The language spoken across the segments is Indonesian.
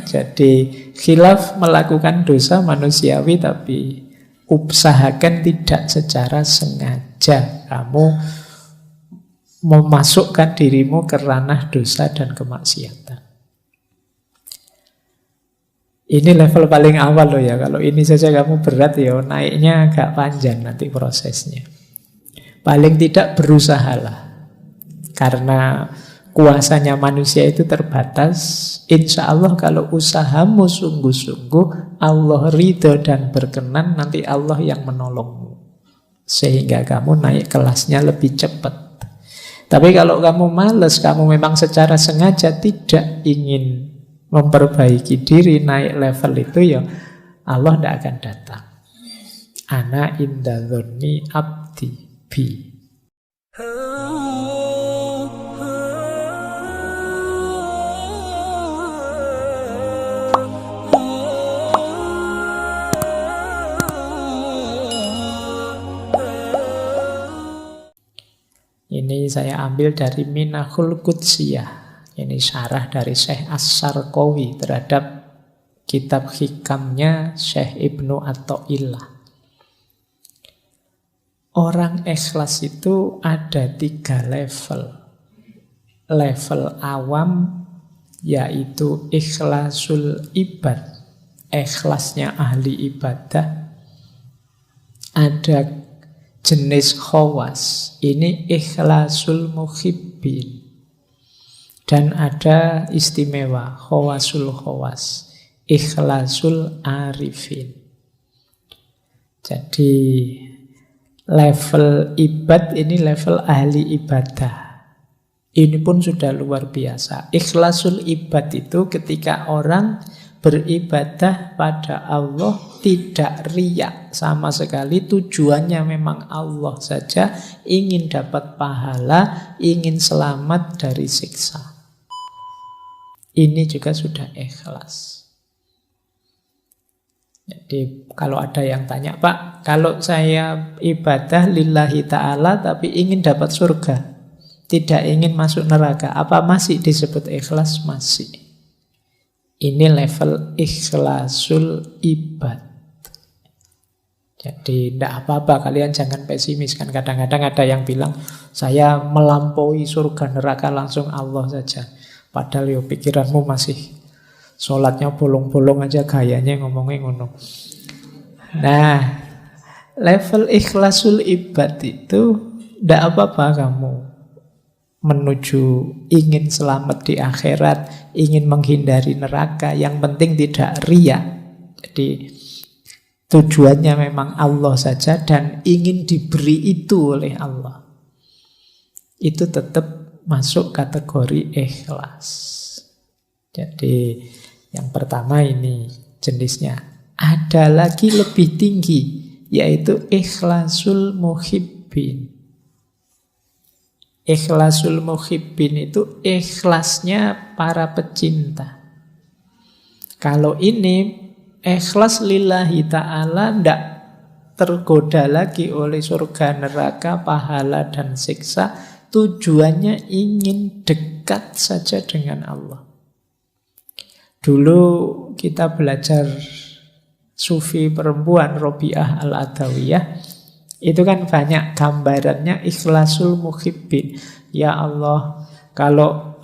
Jadi khilaf melakukan dosa manusiawi, tapi usahakan tidak secara sengaja kamu memasukkan dirimu ke ranah dosa dan kemaksiatan. Ini level paling awal loh ya. Kalau ini saja kamu berat ya, naiknya agak panjang nanti prosesnya. Paling tidak berusahalah. Karena kuasanya manusia itu terbatas. Insya Allah kalau usahamu sungguh-sungguh, Allah ridho dan berkenan, nanti Allah yang menolongmu. Sehingga kamu naik kelasnya lebih cepat. Tapi kalau kamu malas, kamu memang secara sengaja tidak ingin memperbaiki diri, naik level itu, ya Allah tidak akan datang. Ana inda dzonni abdi bi. Ini saya ambil dari Minahul Qudsiyah. Ini syarah dari Syekh As-Sarqawi terhadap kitab hikamnya Syekh Ibnu Athaillah. Orang ikhlas itu ada 3 level. Level awam yaitu ikhlasul ibad, ikhlasnya ahli ibadah. Ada jenis khawas, ini ikhlasul muhibbin. Dan ada istimewa, khawasul khawas, ikhlasul arifin. Jadi level ibad ini level ahli ibadah. Ini pun sudah luar biasa. Ikhlasul ibad itu ketika orang beribadah pada Allah tidak riya sama sekali, tujuannya memang Allah saja, ingin dapat pahala, ingin selamat dari siksa. Ini juga sudah ikhlas. Jadi kalau ada yang tanya, Pak, kalau saya ibadah lillahi ta'ala tapi ingin dapat surga, tidak ingin masuk neraka, apa masih disebut ikhlas? Masih. Ini level ikhlasul ibad. Jadi tidak apa-apa, kalian jangan pesimis. Kan kadang-kadang ada yang bilang, saya melampaui surga neraka langsung Allah saja. Padahal yo pikiranmu masih sholatnya bolong-bolong aja, gayanya ngomongnya ngono. Nah, level ikhlasul ibad itu tidak apa-apa kamu menuju ingin selamat di akhirat, ingin menghindari neraka, yang penting tidak riya. Jadi tujuannya memang Allah saja dan ingin diberi itu oleh Allah. Itu tetap masuk kategori ikhlas. Jadi yang pertama ini jenisnya. Ada lagi lebih tinggi, yaitu ikhlasul muhibbin. Ikhlasul muhibbin itu ikhlasnya para pecinta. Kalau ini ikhlas lillahi ta'ala, tidak tergoda lagi oleh surga neraka, pahala dan siksa. Tujuannya ingin dekat saja dengan Allah. Dulu kita belajar sufi perempuan Robiah Al-Adawiyah, itu kan banyak gambarannya ikhlasul muhibbin. Ya Allah, kalau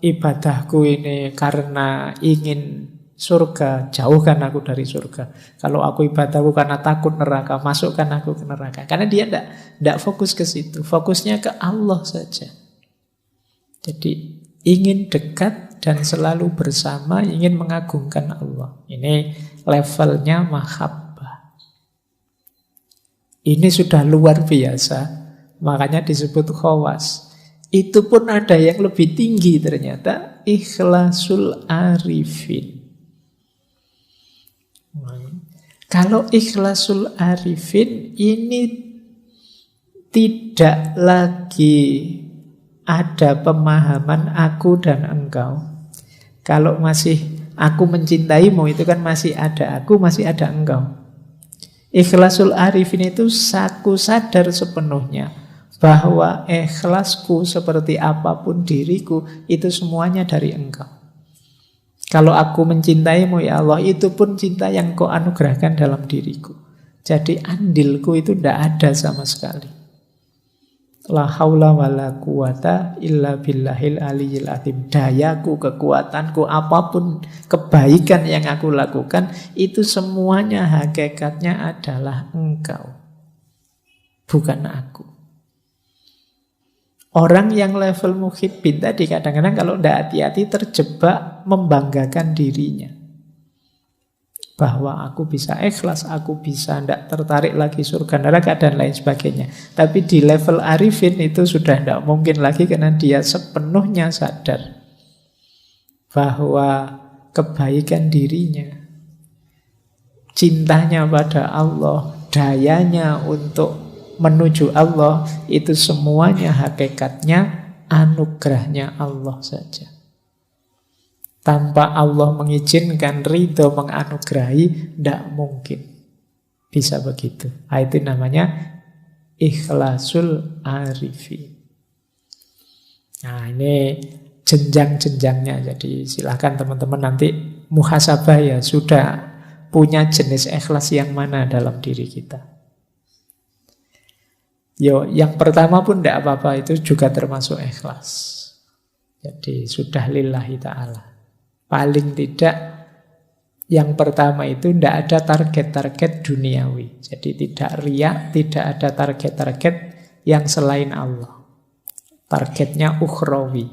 ibadahku ini karena ingin surga, jauhkan aku dari surga. Kalau aku ibadahku karena takut neraka, masukkan aku ke neraka. Karena dia tidak fokus ke situ, fokusnya ke Allah saja. Jadi ingin dekat dan selalu bersama, ingin mengagungkan Allah. Ini levelnya mahabbah. Ini sudah luar biasa, makanya disebut khawas. Itu pun ada yang lebih tinggi ternyata, ikhlasul arifin. Kalau ikhlasul arifin ini tidak lagi ada pemahaman aku dan engkau. Kalau masih aku mencintaimu, itu kan masih ada aku, masih ada engkau. Ikhlasul arifin itu aku sadar sepenuhnya bahwa ikhlasku seperti apapun diriku itu semuanya dari Engkau. Kalau aku mencintaimu ya Allah, itu pun cinta yang Kau anugerahkan dalam diriku. Jadi andilku itu tidak ada sama sekali. La haula wa la quwata illa billahil aliyyil azim. Dayaku, kekuatanku, apapun kebaikan yang aku lakukan, itu semuanya hakikatnya adalah Engkau, bukan aku. Orang yang level muhibbin tadi kadang-kadang kalau tidak hati-hati terjebak membanggakan dirinya. Bahwa aku bisa ikhlas, aku bisa tidak tertarik lagi surga neraka dan lain sebagainya. Tapi di level arifin itu sudah tidak mungkin lagi karena dia sepenuhnya sadar bahwa kebaikan dirinya, cintanya pada Allah, dayanya untuk menuju Allah, itu semuanya hakikatnya anugerahnya Allah saja. Tanpa Allah mengizinkan, ridho, menganugerahi, tidak mungkin bisa begitu. Itu namanya ikhlasul arifin. Nah, ini jenjang-jenjangnya. Jadi silakan teman-teman nanti muhasabah ya, sudah punya jenis ikhlas yang mana dalam diri kita. Yang pertama pun tidak apa-apa, itu juga termasuk ikhlas. Jadi sudah lillahi ta'ala. Paling tidak yang pertama itu tidak ada target-target duniawi. Jadi tidak riya, tidak ada target-target yang selain Allah. Targetnya ukhrawi.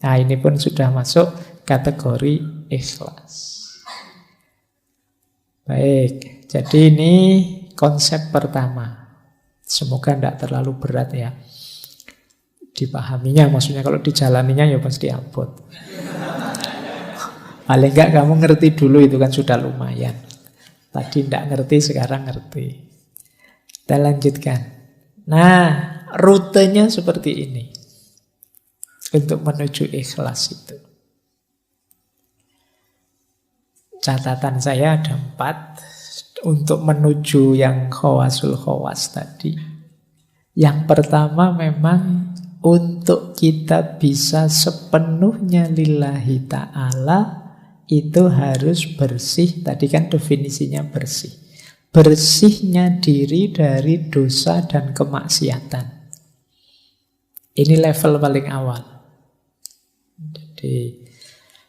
Nah, ini pun sudah masuk kategori ikhlas. Baik, jadi ini konsep pertama. Semoga tidak terlalu berat ya dipahaminya, maksudnya kalau dijalaninya ya pasti abot. Paling enggak kamu ngerti dulu itu kan sudah lumayan. Tadi tidak ngerti, sekarang ngerti. Kita lanjutkan. Nah, rutenya seperti ini untuk menuju ikhlas itu. Catatan saya ada 4 untuk menuju yang khawasul khawas tadi. Yang pertama memang untuk kita bisa sepenuhnya lillahi ta'ala itu harus bersih. Tadi kan definisinya bersih. Bersihnya diri dari dosa dan kemaksiatan. Ini level paling awal. Jadi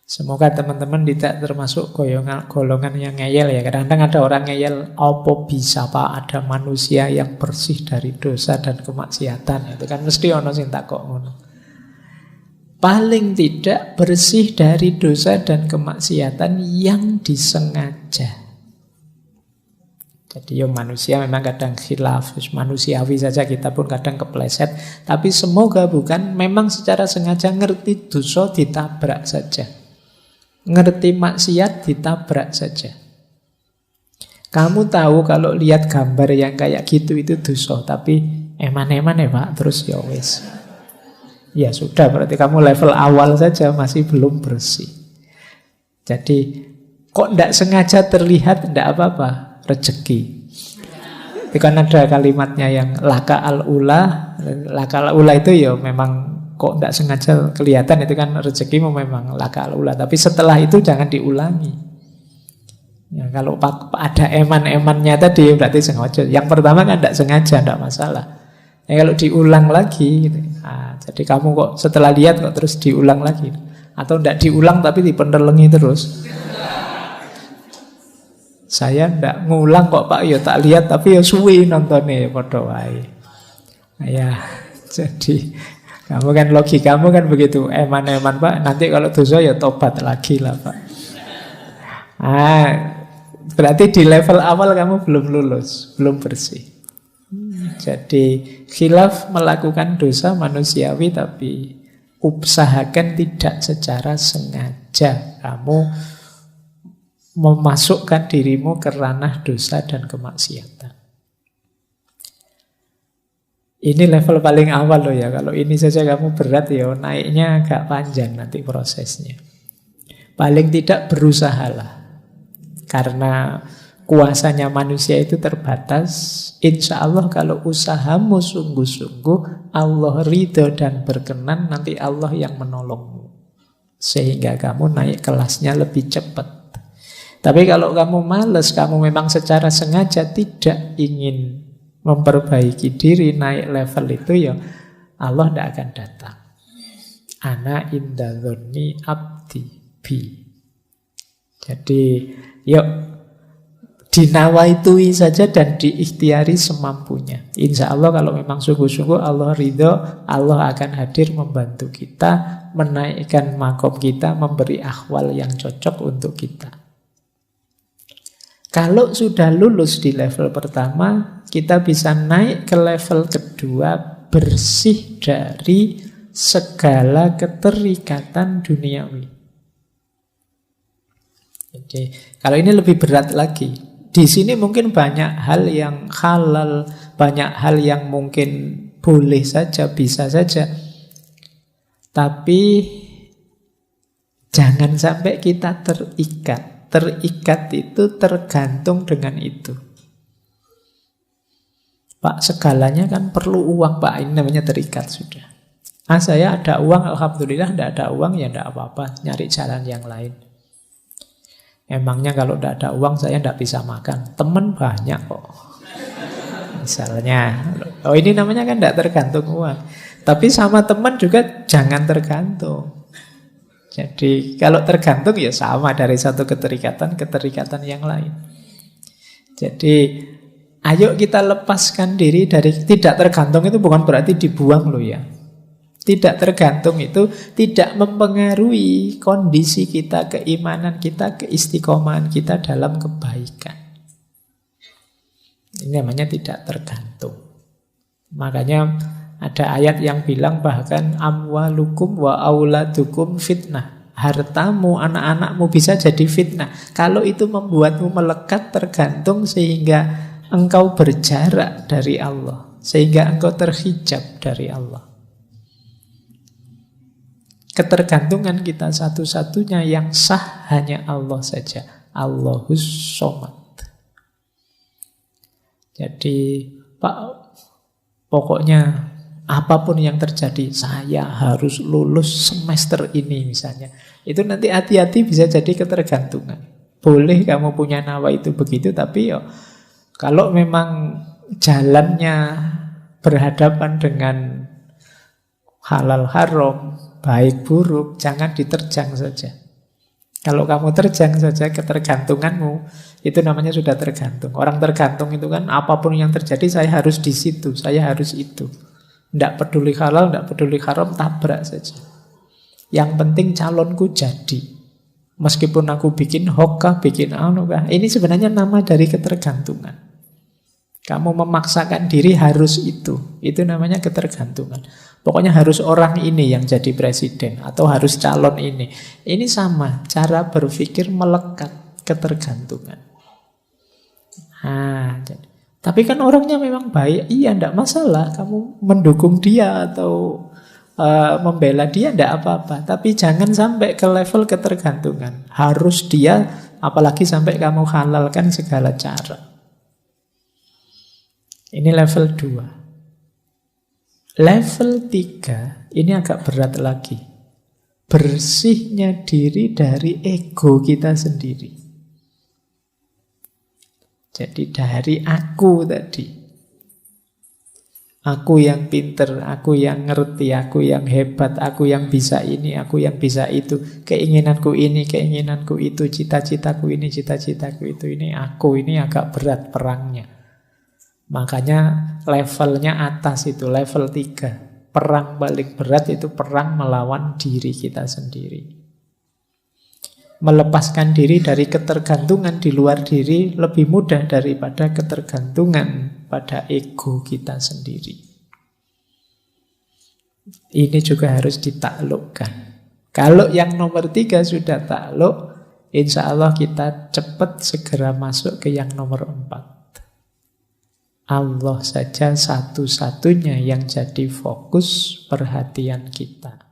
semoga teman-teman tidak termasuk golongan yang ngeyel ya. Kadang-kadang ada orang ngeyel, apa bisa Pak ada manusia yang bersih dari dosa dan kemaksiatan. Itu kan mesti ono sing takok ngono. Paling tidak bersih dari dosa dan kemaksiatan yang disengaja. Jadi manusia memang kadang khilaf, manusiawi saja, kita pun kadang kepleset. Tapi semoga bukan memang secara sengaja ngerti dosa ditabrak saja. Ngerti maksiat ditabrak saja. Kamu tahu kalau lihat gambar yang kayak gitu itu dosa, tapi eman-eman ya Pak, terus ya wis. Ya sudah, berarti kamu level awal saja masih belum bersih. Jadi kok tidak sengaja terlihat tidak apa-apa, rezeki. Itu kan ada kalimatnya yang laka al-ula. Laka al-ula itu ya memang kok tidak sengaja kelihatan, itu kan rezekimu memang laka al-ula. Tapi setelah itu jangan diulangi. Ya, kalau ada eman-emannya tadi berarti sengaja. Yang pertama kan tidak sengaja, tidak masalah. Ya, kalau diulang lagi gitu. Jadi kamu kok setelah lihat kok terus diulang lagi. Atau tidak diulang tapi dipenelengi terus. Saya tidak ngulang kok Pak, ya tak lihat tapi ya suwi nontonnya padha wae. Ya, jadi kamu kan logikamu kan begitu, eman-eman Pak, nanti kalau dosa ya tobat lagi lah Pak. Berarti di level awal kamu belum lulus, belum bersih. Jadi khilaf melakukan dosa manusiawi, tapi usahakan tidak secara sengaja kamu memasukkan dirimu ke ranah dosa dan kemaksiatan. Ini level paling awal loh ya. Kalau ini saja kamu berat ya, naiknya agak panjang nanti prosesnya. Paling tidak berusahalah. Karena kuasanya manusia itu terbatas. Insya Allah kalau usahamu sungguh-sungguh, Allah ridho dan berkenan, nanti Allah yang menolongmu. Sehingga kamu naik kelasnya lebih cepat. Tapi kalau kamu malas, kamu memang secara sengaja tidak ingin memperbaiki diri, naik level itu, ya Allah tidak akan datang. Ana inda dzonni abdi bi. Jadi yuk dinawaitui saja dan diikhtiari semampunya. Insya Allah kalau memang sungguh-sungguh Allah ridho, Allah akan hadir membantu kita, menaikkan makom kita, memberi akhwal yang cocok untuk kita. Kalau sudah lulus di level pertama, kita bisa naik ke level kedua, bersih dari segala keterikatan duniawi. Jadi kalau ini lebih berat lagi. Di sini mungkin banyak hal yang halal, banyak hal yang mungkin boleh saja, bisa saja. Tapi jangan sampai kita terikat. Terikat itu tergantung dengan itu. Pak, segalanya kan perlu uang, Pak. Ini namanya terikat sudah. Saya ada uang, alhamdulillah. Tidak ada uang, ya tidak apa-apa. Nyari jalan yang lain. Emangnya kalau tidak ada uang saya tidak bisa makan. Teman banyak kok. Misalnya. Oh, ini namanya kan tidak tergantung uang. Tapi sama teman juga jangan tergantung. Jadi kalau tergantung ya sama, dari satu keterikatan ke keterikatan yang lain. Jadi ayo kita lepaskan diri dari tidak tergantung. Itu bukan berarti dibuang loh ya. Tidak tergantung itu tidak mempengaruhi kondisi kita, keimanan kita, keistiqomahan kita dalam kebaikan. Ini namanya tidak tergantung. Makanya ada ayat yang bilang bahkan amwalukum wa auladukum fitnah. Hartamu, anak-anakmu bisa jadi fitnah. Kalau itu membuatmu melekat, tergantung, sehingga engkau berjarak dari Allah, sehingga engkau terhijab dari Allah. Ketergantungan kita satu-satunya yang sah hanya Allah saja. Allahus Somad. Jadi Pak, pokoknya apapun yang terjadi, saya harus lulus semester ini misalnya. Itu nanti hati-hati bisa jadi ketergantungan. Boleh kamu punya nawa itu begitu, tapi ya kalau memang jalannya berhadapan dengan halal haram, baik buruk, jangan diterjang saja. Kalau kamu terjang saja ketergantunganmu, itu namanya sudah tergantung. Orang tergantung itu kan apapun yang terjadi saya harus di situ, saya harus itu. Tidak peduli halal, tidak peduli haram, tabrak saja. Yang penting calonku jadi. Meskipun aku bikin hokkah, bikin anukah, ini sebenarnya nama dari ketergantungan. Kamu memaksakan diri harus itu. Itu namanya ketergantungan. Pokoknya harus orang ini yang jadi presiden, atau harus calon ini. Ini sama, cara berpikir melekat, ketergantungan. Tapi kan orangnya memang baik. Iya, tidak masalah. Kamu mendukung dia atau membela dia, tidak apa-apa. Tapi jangan sampai ke level ketergantungan. Harus dia, apalagi sampai kamu halalkan segala cara. Ini level 2. Level 3 ini agak berat lagi. Bersihnya diri dari ego kita sendiri. Jadi dari aku tadi. Aku yang pinter, aku yang ngerti, aku yang hebat, aku yang bisa ini, aku yang bisa itu. Keinginanku ini, keinginanku itu, cita-citaku ini, cita-citaku itu. Ini aku, ini agak berat perangnya. Makanya levelnya atas itu, level 3. Perang paling berat itu perang melawan diri kita sendiri. Melepaskan diri dari ketergantungan di luar diri lebih mudah daripada ketergantungan pada ego kita sendiri. Ini juga harus ditaklukkan. Kalau yang nomor 3 sudah takluk, insya Allah kita cepat segera masuk ke yang nomor 4. Allah saja satu-satunya yang jadi fokus perhatian kita.